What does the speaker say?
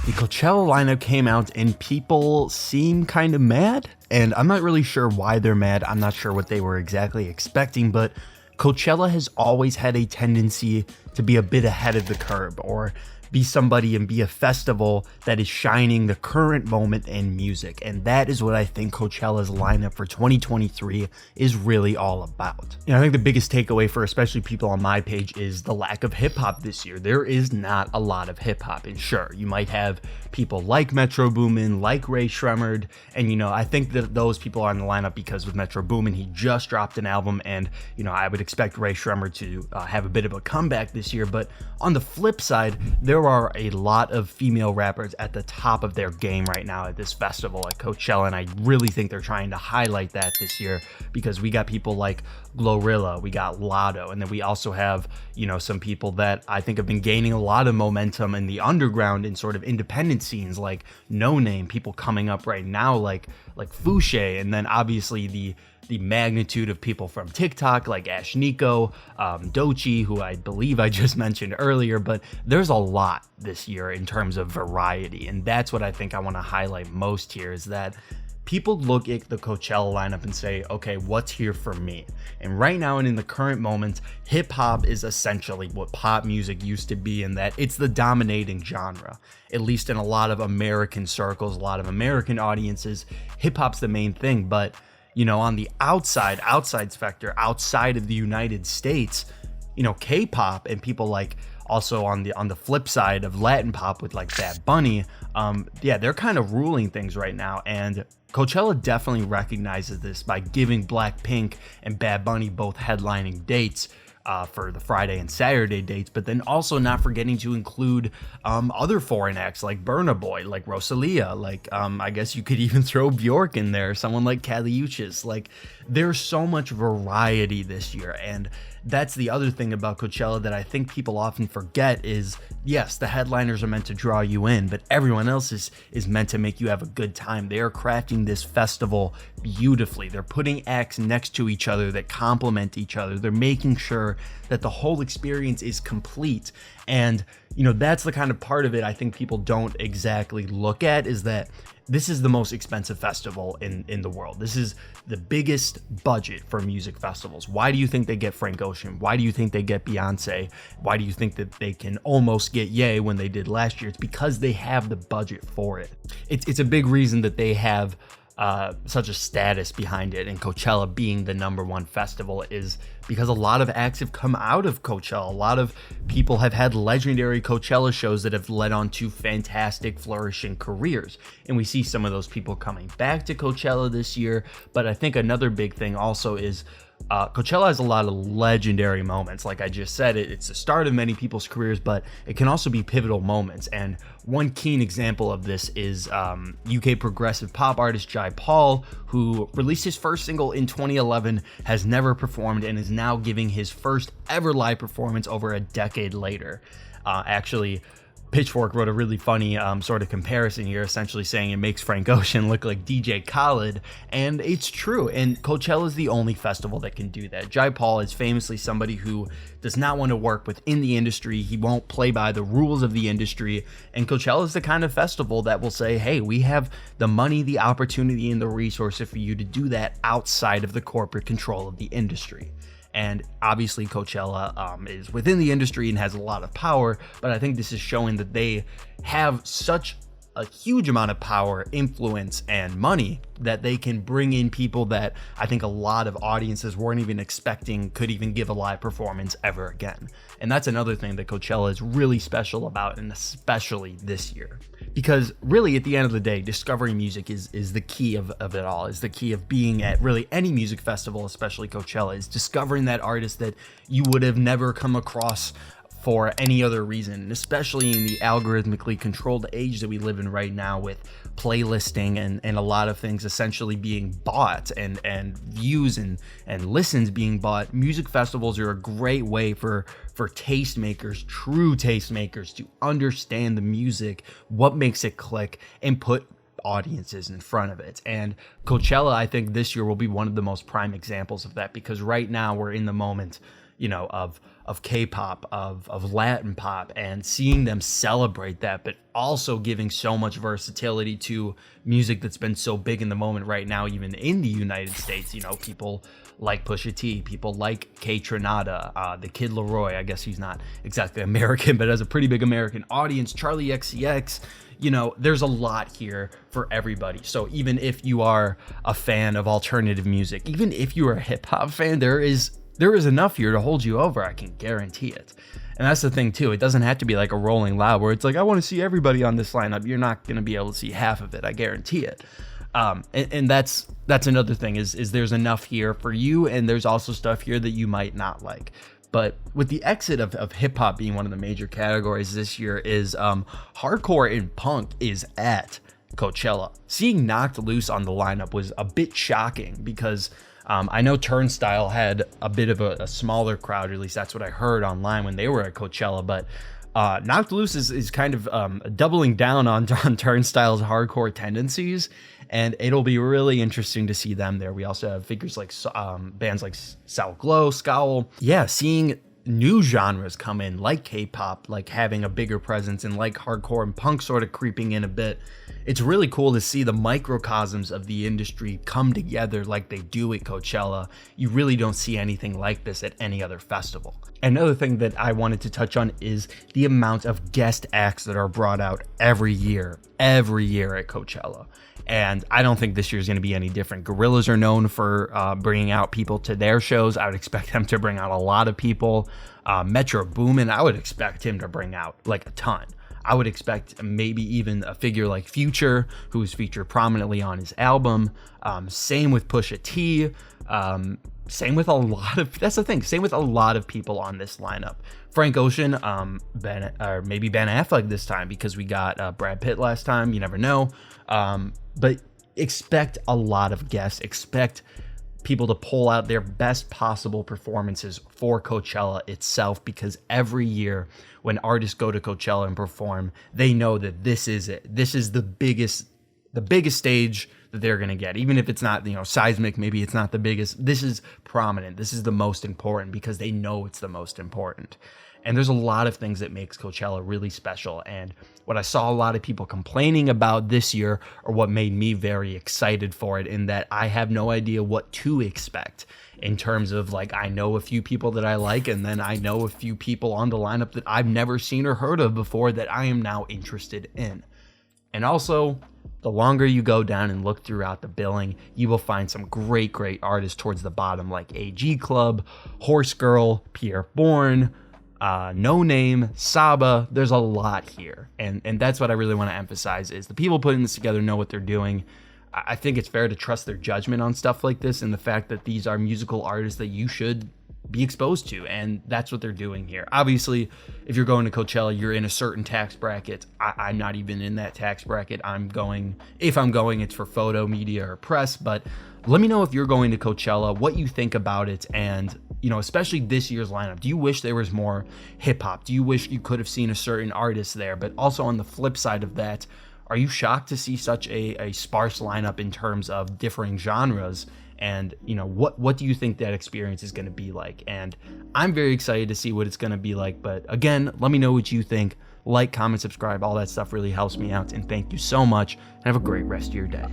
The Coachella lineup came out and people seem kind of mad, and I'm not really sure why they're mad. I'm not sure what they were exactly expecting, but Coachella has always had a tendency to be a bit ahead of the curve, or be somebody and be a festival that is shining the current moment in music. And that is what I think Coachella's lineup for 2023 is really all about. I think the biggest takeaway for especially people on my page is the lack of hip hop this year. There is not a lot of hip hop, and sure, you might have people like Metro Boomin, like Ray Shremmerd, and I think that those people are on the lineup because with Metro Boomin, he just dropped an album, and I would expect Ray Shremmerd to have a bit of a comeback this year. But on the flip side, there are a lot of female rappers at the top of their game right now at this festival at Coachella, and I really think they're trying to highlight that this year, because we got people like Glorilla, we got Lotto, and then we also have some people that I think have been gaining a lot of momentum in the underground and sort of independent scenes, like No Name, people coming up right now like Fouché, and then obviously the magnitude of people from TikTok like Ash Nico, Doechii, who I believe I just mentioned earlier. But there's a lot this year in terms of variety, and that's what I think I want to highlight most here, is that people look at the Coachella lineup and say, okay, what's here for me? And right now and in the current moment, hip hop is essentially what pop music used to be, in that it's the dominating genre. At least in a lot of American circles, a lot of American audiences, hip hop's the main thing. But on the outside specter, outside of the United States, K-pop and people like, also on the flip side of Latin pop with like Bad Bunny, they're kind of ruling things right now. And Coachella definitely recognizes this by giving BLACKPINK and Bad Bunny both headlining dates for the Friday and Saturday dates, but then also not forgetting to include other foreign acts like Burna Boy, like Rosalia, like I guess you could even throw Bjork in there, someone like Kaliuchis. Like, there's so much variety this year, and that's the other thing about Coachella that I think people often forget is, yes, the headliners are meant to draw you in, but everyone else is meant to make you have a good time. They are crafting this festival beautifully. They're putting acts next to each other that complement each other. They're making sure that the whole experience is complete. And, that's the kind of part of it I think people don't exactly look at, is that this is the most expensive festival in the world. This is the biggest budget for music festivals. Why do you think they get Frank Ocean? Why do you think they get Beyonce? Why do you think that they can almost get Ye when they did last year? It's because they have the budget for it. It's a big reason that they have such a status behind it, and Coachella being the #1 festival is because a lot of acts have come out of Coachella. A lot of people have had legendary Coachella shows that have led on to fantastic, flourishing careers, and we see some of those people coming back to Coachella this year. But I think another big thing also is Coachella has a lot of legendary moments. Like I just said, it's the start of many people's careers, but it can also be pivotal moments. And one keen example of this is UK progressive pop artist Jai Paul, who released his first single in 2011, has never performed, and is now giving his first ever live performance over a decade later. Actually, Pitchfork wrote a really funny sort of comparison here, essentially saying it makes Frank Ocean look like DJ Khaled, and it's true. And Coachella is the only festival that can do that. Jai Paul is famously somebody who does not want to work within the industry. He won't play by the rules of the industry, and Coachella is the kind of festival that will say, hey, we have the money, the opportunity, and the resources for you to do that outside of the corporate control of the industry. And obviously Coachella is within the industry and has a lot of power, but I think this is showing that they have such a huge amount of power, influence, and money that they can bring in people that I think a lot of audiences weren't even expecting could even give a live performance ever again. And that's another thing that Coachella is really special about, and especially this year. Because really, at the end of the day, discovering music is the key of it all, is the key of being at really any music festival, especially Coachella, is discovering that artist that you would have never come across for any other reason, and especially in the algorithmically controlled age that we live in right now, with playlisting and a lot of things essentially being bought, and views and listens being bought. Music festivals are a great way for tastemakers, true tastemakers, to understand the music, what makes it click, and put audiences in front of it. And Coachella, I think this year will be one of the most prime examples of that, because right now we're in the moment. of K-pop, of Latin pop, and seeing them celebrate that, but also giving so much versatility to music that's been so big in the moment right now, even in the United States. People like Pusha T, people like K Tronada, the Kid Laroi. I guess he's not exactly American, but has a pretty big American audience. Charlie XCX. There's a lot here for everybody. So even if you are a fan of alternative music, even if you are a hip hop fan, there is enough here to hold you over. I can guarantee it. And that's the thing too. It doesn't have to be like a Rolling Loud where it's like, I want to see everybody on this lineup. You're not going to be able to see half of it. I guarantee it. And that's another thing is there's enough here for you. And there's also stuff here that you might not like. But with the exit of hip hop being one of the major categories this year is hardcore and punk is at Coachella. Seeing Knocked Loose on the lineup was a bit shocking because I know Turnstile had a bit of a smaller crowd, or at least that's what I heard online when they were at Coachella. But Knocked Loose is kind of doubling down on Turnstile's hardcore tendencies, and it'll be really interesting to see them there. We also have figures like bands like Sour Glow, Scowl. Yeah, seeing new genres come in like K-pop, like having a bigger presence, and like hardcore and punk sort of creeping in a bit. It's really cool to see the microcosms of the industry come together like they do at Coachella. You really don't see anything like this at any other festival. Another thing that I wanted to touch on is the amount of guest acts that are brought out every year at Coachella. And I don't think this year's going to be any different. Gorillaz are known for bringing out people to their shows. I would expect them to bring out a lot of people. Metro Boomin, I would expect him to bring out like a ton. I would expect maybe even a figure like Future, who is featured prominently on his album. Same with Pusha T. Same with a lot of, that's the thing, same with a lot of people on this lineup. Frank Ocean, maybe Ben Affleck this time because we got Brad Pitt last time. You never know. But expect a lot of guests. Expect people to pull out their best possible performances for Coachella itself, because every year when artists go to Coachella and perform, they know that this is it. This is the biggest stage that they're going to get. Even if it's not, seismic, maybe it's not the biggest. This is prominent. This is the most important because they know it's the most important. And there's a lot of things that makes Coachella really special. And what I saw a lot of people complaining about this year are what made me very excited for it, in that I have no idea what to expect in terms of, like, I know a few people that I like, and then I know a few people on the lineup that I've never seen or heard of before that I am now interested in. And also, the longer you go down and look throughout the billing, you will find some great artists towards the bottom, like AG Club, Horse Girl, Pierre Bourne, No Name, Saba. There's a lot here, and that's what I really want to emphasize, is the people putting this together know what they're doing. I think it's fair to trust their judgment on stuff like this, and the fact that these are musical artists that you should be exposed to, and that's what they're doing here. Obviously, if you're going to Coachella, you're in a certain tax bracket. I'm not even in that tax bracket. If I'm going, it's for photo, media, or press. But let me know if you're going to Coachella, what you think about it, and especially this year's lineup. Do you wish there was more hip hop? Do you wish you could have seen a certain artist there? But also on the flip side of that, are you shocked to see such a sparse lineup in terms of differing genres? And what do you think that experience is going to be like? And I'm very excited to see what it's going to be like. But again, let me know what you think. Like, comment, subscribe, all that stuff really helps me out. And thank you so much, and have a great rest of your day.